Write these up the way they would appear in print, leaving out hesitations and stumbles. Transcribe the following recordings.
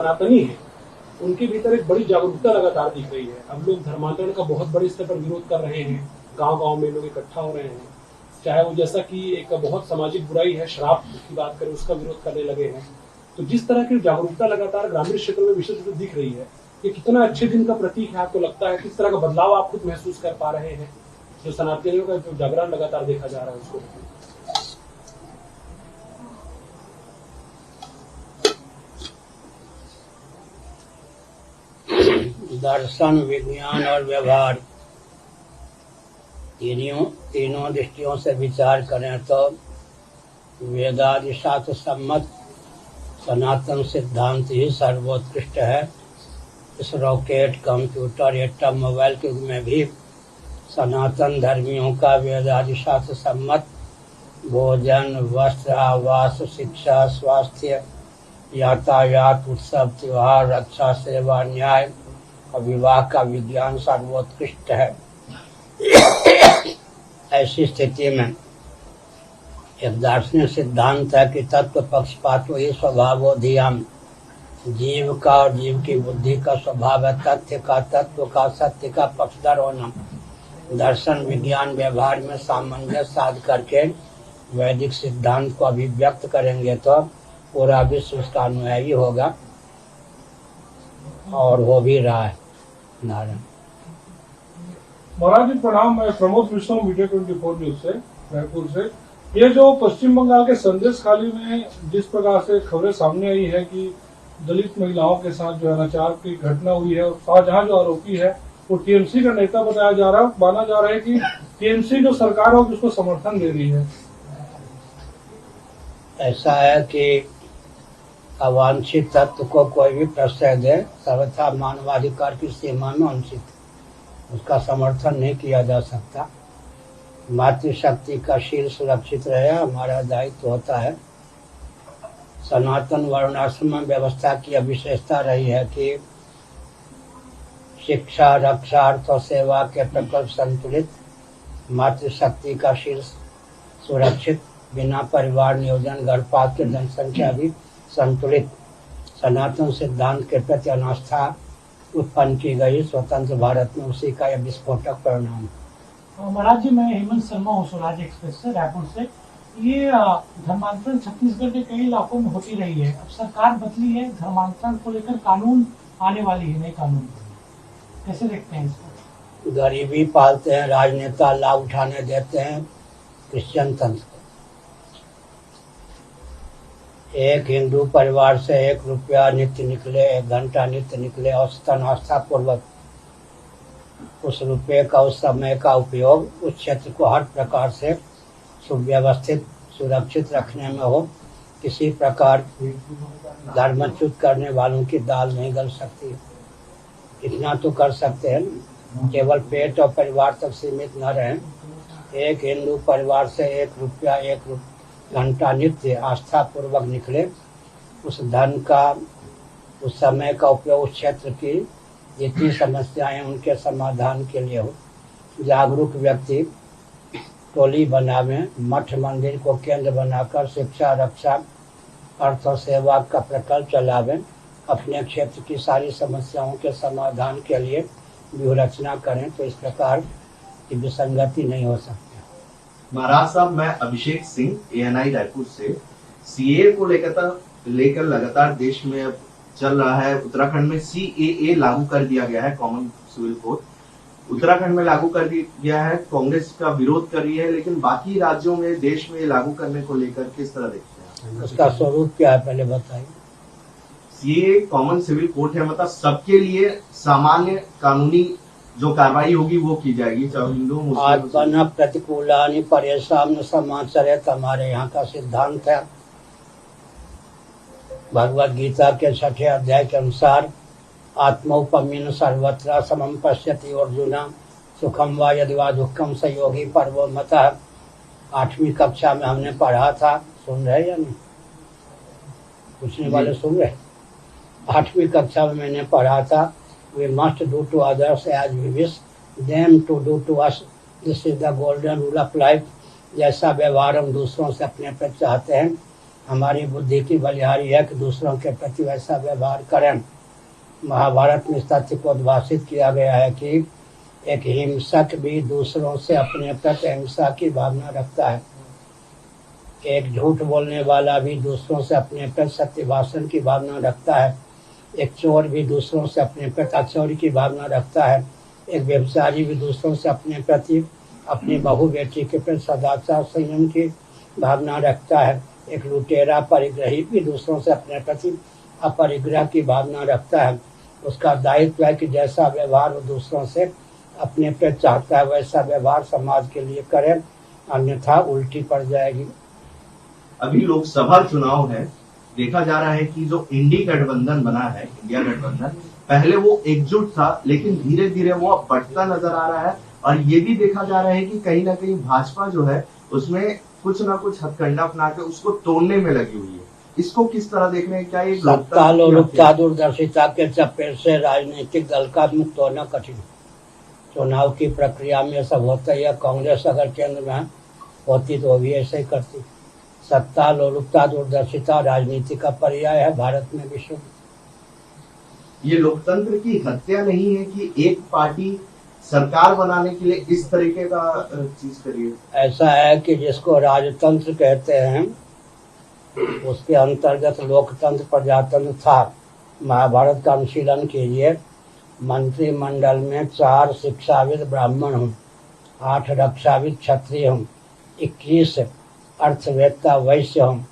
सनातनी है उनके भीतर एक बड़ी जागरूकता लगातार दिख रही है। अब लोग धर्मांतरण का बहुत बड़े स्तर पर विरोध कर रहे हैं, गांव-गांव में लोग इकट्ठा हो रहे हैं। चाहे वो जैसा कि एक बहुत सामाजिक बुराई है, श्राप की बात करें, उसका विरोध करने लगे हैं। तो जिस तरह की जागरूकता लगातार ग्रामीण क्षेत्रों में विशेष रूप से दिख रही है, ये कितना अच्छे दिन का प्रतीक है आपको लगता है? किस तरह का बदलाव आप खुद महसूस कर पा रहे हैं, जो सनातनियों का जो जागरण लगातार देखा जा रहा है उसको? दर्शन, विज्ञान और व्यवहार तीनों दृष्टियों से विचार करें तो वेदादि शास्त्र सम्मत सनातन सिद्धांत ही सर्वोत्कृष्ट है। इस रॉकेट, कंप्यूटर, एटम, मोबाइल के युग में भी सनातन धर्मियों का वेदादि शास्त्र सम्मत भोजन, वस्त्र, आवास, शिक्षा, स्वास्थ्य, यातायात, उत्सव, त्योहार, रक्षा, सेवा, न्याय और विवाह का विज्ञान सर्वोत्कृष्ट है। ऐसी स्थिति में एक दार्शनिक सिद्धांत है कि तत्व पक्षपातो ही स्वभावोधियम। जीव का और जीव की बुद्धि का स्वभाव है तथ्य का, तत्व का, सत्य का पक्षधर होना। दर्शन, विज्ञान, व्यवहार में सामंजस्य साध करके वैदिक सिद्धांत को अभिव्यक्त करेंगे तो पूरा विश्व उसका अनुयायी होगा और हो भी रहा है। नारायण महाराज जी प्रणाम। मैं प्रमोद विष्णु, मीडिया 24 न्यूज से, रायपुर से। ये जो पश्चिम बंगाल के संदेश खाली में जिस प्रकार से खबरें सामने आई है कि दलित महिलाओं के साथ जो अनाचार की घटना हुई है और शाहजहां जो आरोपी है वो टीएमसी का नेता बताया जा रहा है, माना जा रहा है कि टीएमसी जो सरकार है उसको समर्थन दे रही है। ऐसा है कि अवांछित तत्व को कोई भी प्रश्रय दे सर्वथा मानवाधिकार की सीमा में वंचित, उसका समर्थन नहीं किया जा सकता। मातृशक्ति का शील सुरक्षित रहे हमारा दायित्व होता है। सनातन वर्णाश्रम व्यवस्था की विशेषता रही है कि शिक्षा, रक्षा, अर्थ और सेवा के प्रकल्प संतुलित, मातृशक्ति का शील सुरक्षित, बिना परिवार नियोजन, गर्भपात की जनसंख्या भी संतुलित। सनातन सिद्धांत के प्रति अनास्था उत्पन्न की गई स्वतंत्र भारत में उसी का यह विस्फोटक परिणाम। महाराज जी, मैं हेमंत शर्मा हूँ, स्वराज एक्सप्रेस से, रायपुर से। ये धर्मांतरण छत्तीसगढ़ के कई इलाकों में होती रही है। अब सरकार बदली है, धर्मांतरण को लेकर कानून आने वाली है, नए कानून, कैसे देखते हैं इसको? गरीबी पालते हैं राजनेता, लाभ उठाने देते हैं क्रिश्चियन तंत्र। एक हिंदू परिवार से 1 रुपया नित्य निकले, 1 घंटा नित्य निकले, औसतन आस्था पूर्वक उस रुपये का, उस समय का उपयोग उस क्षेत्र को हर प्रकार से सुव्यवस्थित, सुरक्षित रखने में हो। किसी प्रकार धर्मच्युत करने वालों की दाल नहीं गल सकती। इतना तो कर सकते हैं, केवल पेट और परिवार तक सीमित न रहें। एक हिंदू परिवार से 1 रुपया 1 घंटा नित्य आस्था पूर्वक निकले, उस धन का, उस समय का उपयोग उस क्षेत्र की जितनी समस्याएं उनके समाधान के लिए हो। जागरूक व्यक्ति टोली बनावे, मठ मंदिर को केंद्र बनाकर शिक्षा, रक्षा, अर्थ और सेवा का प्रकल्प चलावे, अपने क्षेत्र की सारी समस्याओं के समाधान के लिए व्यूह रचना करें, तो इस प्रकार की विसंगति नहीं हो सकती। महाराज साहब, मैं अभिषेक सिंह, ANI रायपुर से। सीए को लेकर लगातार देश में अब चल रहा है। उत्तराखंड में CAA लागू कर दिया गया है, कॉमन सिविल कोड उत्तराखंड में लागू कर दिया गया है। कांग्रेस का विरोध कर रही है, लेकिन बाकी राज्यों में, देश में लागू करने को लेकर किस तरह देखते हैं? उसका स्वरूप क्या है पहले बताइए। CAA कॉमन सिविल कोड है, मतलब सबके लिए सामान्य कानूनी जो कार्रवाई होगी वो की जाएगी, चाहे हिंदू मुस्लिम। न प्रतिकूलानि परेशान न समाचरित हमारे यहाँ का सिद्धांत है। भगवद गीता के 6ठे अध्याय के अनुसार आत्मौपमीन सर्वत्र समम पश्यति अर्जुन सुखम वा यदि वा दुखम स योगी पर्वो मतः। 8वीं कक्षा में हमने पढ़ा था, सुन रहे या नहीं? पूछने वाले सुन रहे? 8वीं कक्षा में मैंने पढ़ा था, we must do to others as we wish them to do to us. This is the golden rule of life. जैसा व्यवहार हम दूसरों से अपने पे चाहते हैं, हमारी बुद्धि की बलिहारी है कि दूसरों के प्रति वैसा व्यवहार करें। महाभारत में इस तथ्य को उद्भाषित किया गया है कि एक हिंसक भी दूसरों से अपने प्रति हिंसा की भावना रखता है। एक झूठ बोलने वाला भी दूसरों से अपने प्रति सत्य भाषण की भावना रखता है। एक चोर भी दूसरों से अपने प्रति चोरी की भावना रखता है। एक व्यभिचारी भी दूसरों से अपने प्रति अपनी बहू बेटी के प्रति सदाचार संयम की भावना रखता है। एक लुटेरा परिग्रही भी दूसरों से अपने प्रति अपरिग्रह की भावना रखता है। उसका दायित्व है कि जैसा व्यवहार वो दूसरों से अपने प्रति चाहता है वैसा व्यवहार समाज के लिए करे, अन्यथा उल्टी पड़ जाएगी। अभी लोकसभा चुनाव है, देखा जा रहा है कि जो इंडी गठबंधन बना है, इंडिया गठबंधन, पहले वो एकजुट था, लेकिन धीरे धीरे वो अब बढ़ता नजर आ रहा है। और ये भी देखा जा रहा है कि कहीं ना कहीं भाजपा जो है उसमें कुछ ना कुछ हथकंडा अपना के उसको तोड़ने में लगी हुई है। इसको किस तरह देख रहे हैं? क्या ये सत्ता लोलुपता दूरदर्शिता के चपेट से राजनीतिक दल का मुक्त होना कठिन। चुनाव की प्रक्रिया में सब होता ही है। कांग्रेस अगर केंद्र में होती तो भी ऐसे ही करती। सत्ता लोलुपता दूरदर्शिता राजनीति का पर्याय है भारत में, विश्व में। ये लोकतंत्र की हत्या नहीं है कि एक पार्टी सरकार बनाने के लिए इस तरीके का चीज करिए? ऐसा है कि जिसको राजतंत्र कहते हैं उसके अंतर्गत लोकतंत्र प्रजातंत्र था। महाभारत का अनुशीलन कीजिए। मंत्रिमंडल में 4 शिक्षाविद ब्राह्मण हूँ, 8 रक्षाविद क्षत्रिय हूँ, 21 अर्थवेत्ता वैश्य हूँ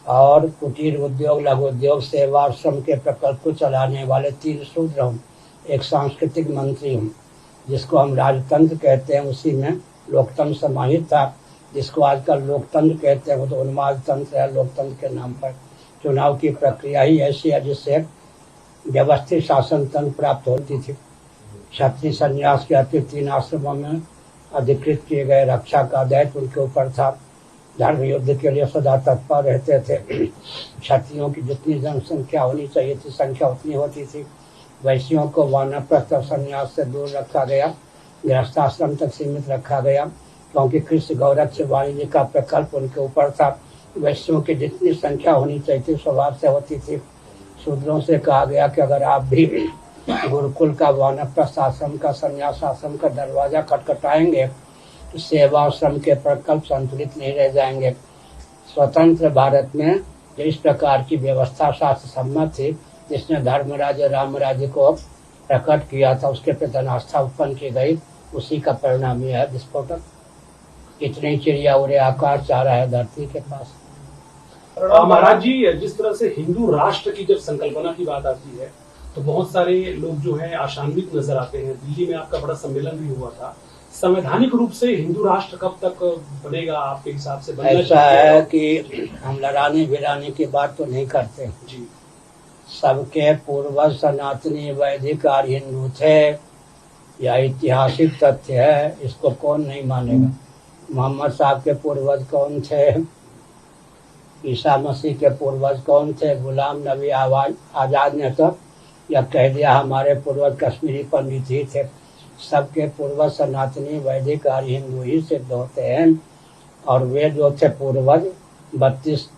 और कुटीर उद्योग, लघु उद्योग, सेवा और श्रम के प्रकल्प को चलाने वाले 3 शूद्र हूँ, एक सांस्कृतिक मंत्री हूँ। जिसको हम राजतंत्र कहते हैं उसी में लोकतंत्र समाहित था। जिसको आजकल लोकतंत्र कहते हैं वो तो उन्माद तंत्र है लोकतंत्र के नाम पर। चुनाव की प्रक्रिया ही ऐसी है जिससे व्यवस्थित शासन तंत्र प्राप्त होती थी। क्षत्रिय संन्यास के अतिरिक्त 3 आश्रमों में अधिकृत किए गए रक्षा का दायित्व उनके ऊपर था। धर्म युद्ध के लिए सदा तत्पर रहते थे। क्षत्रियों की जितनी जनसंख्या होनी चाहिए थी संख्या उतनी होती थी। वैश्यों को वानप्रस्थ और संन्यास से दूर रखा गया, गृहस्थाश्रम तक सीमित रखा गया, क्योंकि कृषि गौरक्ष वाणिज्य का प्रकल्प उनके ऊपर था। वैश्यों की जितनी संख्या होनी चाहिए थी स्वभाव से होती थी। शूद्रों से कहा गया कि अगर आप भी गुरुकुल का वानप्रस्थ आश्रम का संन्यास आश्रम का दरवाजा खटखटाएंगे तो सेवा और श्रम के प्रकल्प संतुलित नहीं रह जाएंगे। स्वतंत्र भारत में जो इस प्रकार की व्यवस्था शास्त्र सम्मत थी, जिसने धर्म राज्य राम राज्य को प्रकट किया था, उसके प्रति आस्था उत्पन्न की गई, उसी का परिणाम यह है विस्फोटक। इतनी चिड़िया उड़े आकाश चाह रहा है धरती के पास। महाराज जी, जिस तरह से हिंदू राष्ट्र की जब संकल्पना की बात आती है तो बहुत सारे लोग जो है आशान्वित नजर आते हैं। दिल्ली में आपका बड़ा सम्मेलन भी हुआ था। संवैधानिक रूप से हिंदू राष्ट्र कब तक बनेगा आपके हिसाब से? ऐसा है कि हम लड़ाने भिड़ाने की बात तो नहीं करते जी। सबके पूर्वज सनातनी वैदिक आर्य हिंदू थे, यह ऐतिहासिक तथ्य है, इसको कौन नहीं मानेगा। मोहम्मद साहब के पूर्वज कौन थे, ईसा मसीह के पूर्वज कौन थे, गुलाम नबी आजाद ने तो यह कह दिया हमारे पूर्वज कश्मीरी पंडित ही थे। सबके पूर्वज सनातनी वैदिक आर्य हिंदू ही सिद्ध होते हैं। और वे जो थे पूर्वज 32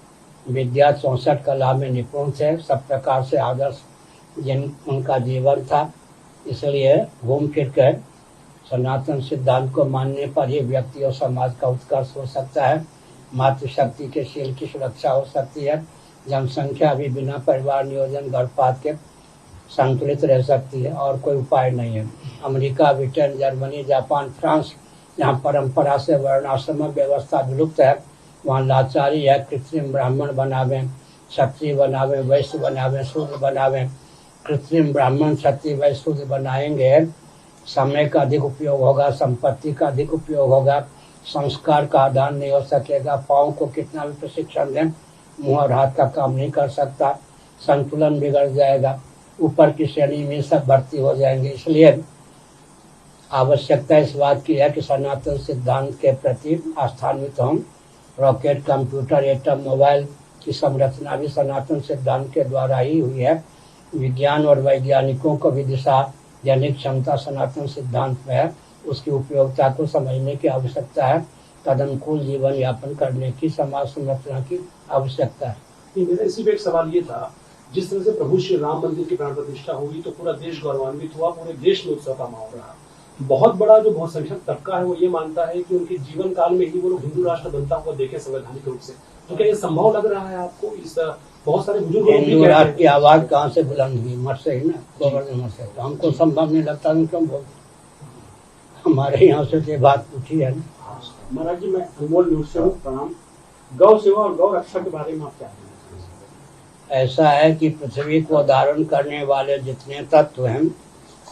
विद्या 64 कला में निपुण थे, सब प्रकार से आदर्श जिन उनका जीवन था। इसलिए घूम फिर कर सनातन सिद्धांत को मानने पर ही व्यक्ति और समाज का उत्कर्ष हो सकता है, मातृशक्ति के शील की सुरक्षा हो सकती है, जनसंख्या भी बिना परिवार नियोजन गर्भपात के संतुलित रह सकती है, और कोई उपाय नहीं है। America, Britain, Germany, Japan, France, जहाँ परंपरा से वर्णाश्रम व्यवस्था विलुप्त है, वहाँ लाचारी है। कृत्रिम ब्राह्मण बनावे, क्षत्रिय बनावे, वैश्य बनावे, शूद्र बनावे। कृत्रिम ब्राह्मण क्षत्रिय वैश्य शूद्र बनाएंगे, समय का अधिक उपयोग होगा, संपत्ति का अधिक उपयोग होगा, संस्कार का आदान नहीं हो सकेगा। पाँव को कितना भी प्रशिक्षण दें, मुंह और हाथ का काम नहीं कर सकता, संतुलन बिगड़ जाएगा, ऊपर की श्रेणी में सब भर्ती हो जाएंगे। इसलिए आवश्यकता इस बात की है कि सनातन सिद्धांत के प्रति आस्थान्वित हों। रॉकेट, कंप्यूटर, एटम, मोबाइल की संरचना भी सनातन सिद्धांत के द्वारा ही हुई है। विज्ञान और वैज्ञानिकों को भी दिशा देने की क्षमता सनातन सिद्धांत में है। उसकी उपयोगिता को समझने की आवश्यकता है। तदनुकूल जीवन यापन करने की समाज संरचना की आवश्यकता है। नहीं, मेरा इसी पे एक सवाल ये था, जिस तरह से प्रभु श्री राम मंदिर की प्राण प्रतिष्ठा हुई तो पूरा देश गौरवान्वित हुआ, पूरे देश में उत्सव का माहौल रहा। बहुत बड़ा जो बहुसंख्यक तबका है वो ये मानता है कि उनके जीवन काल में ही वो लोग हिंदू राष्ट्र बनता हुआ देखे संवैधानिक रूप से। तो क्या ये संभव लग रहा है आपको? इस बहुत सारे बुजुर्ग लोग भी हिंदू कहते राष्ट्र की हैं। आवाज कहाँ से बुलंद हुई? मर से ही ना, गोवर्धन मर से। तो हमको संभव नहीं लगता, हम क्यों बोलते? हमारे यहाँ से ये बात पूछी है ना। महाराज जी, मैं अनमोल न्यूज से हूँ, प्रणाम। गौ सेवा और गौ रक्षा के बारे में आप क्या कहना चाहेंगे? ऐसा है कि पृथ्वी को धारण करने वाले जितने तत्व हैं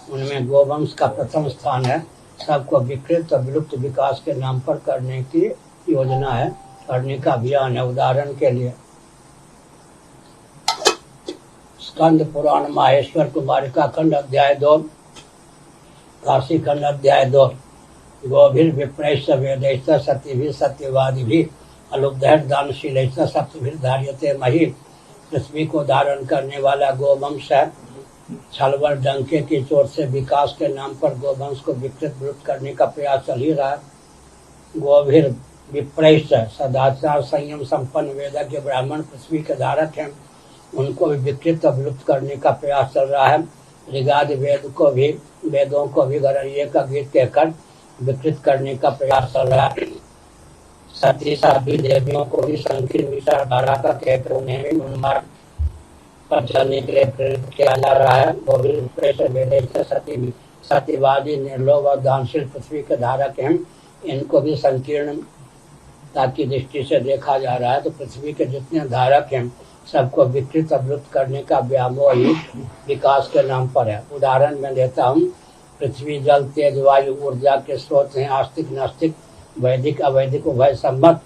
उनमें गोवंश का प्रथम स्थान है। सबको विकृत और विलुप्त विकास के नाम पर करने की योजना है, करने का अभियान है। उदाहरण के लिए स्कंद पुराण माहेश्वर कुमारिका खंड अध्याय 2, काशी खंड अध्याय 2, गोभिर विप्रैश्च वेदैश्च सत्यभिः सत्यवादिभिः अलुब्धैर् दानशीलैश्च सप्तभिः धार्यते मही। पृथ्वी को धारण करने वाला गोवंश है। छलवर डंके की चोट से विकास के नाम पर गोवंश को विकृत विलुप्त करने का प्रयास चल ही रहा है। गोभिर विप्रैश्च सदाचार संयम संपन्न वेदज्ञ ब्राह्मण पृथ्वी के धारक हैं, उनको भी विकृत और विलुप्त करने का प्रयास चल रहा है। ऋगादि वेदों को भी गणनीय का गीत कहकर विकृत करने का प्रयास चल रहा है। सती साध्वी देवियों को भी संकीर्ण विचारधारा का कहकर उन्हें भी उन्माद पर चलने के लिए प्रेरित किया जा रहा है। सत्यवादी निर्लोभ और दानशील पृथ्वी के धारक हैं, इनको भी संकीर्णता की दृष्टि से देखा जा रहा है। तो पृथ्वी के जितने धारक हैं सबको विकृत और विलुप्त करने का व्यामोह ही विकास के नाम पर है। उदाहरण में देता हूँ, पृथ्वी जल तेज वायु ऊर्जा के स्रोत हैं। आस्तिक नास्तिक वैदिक अवैदिक उभय सम्मत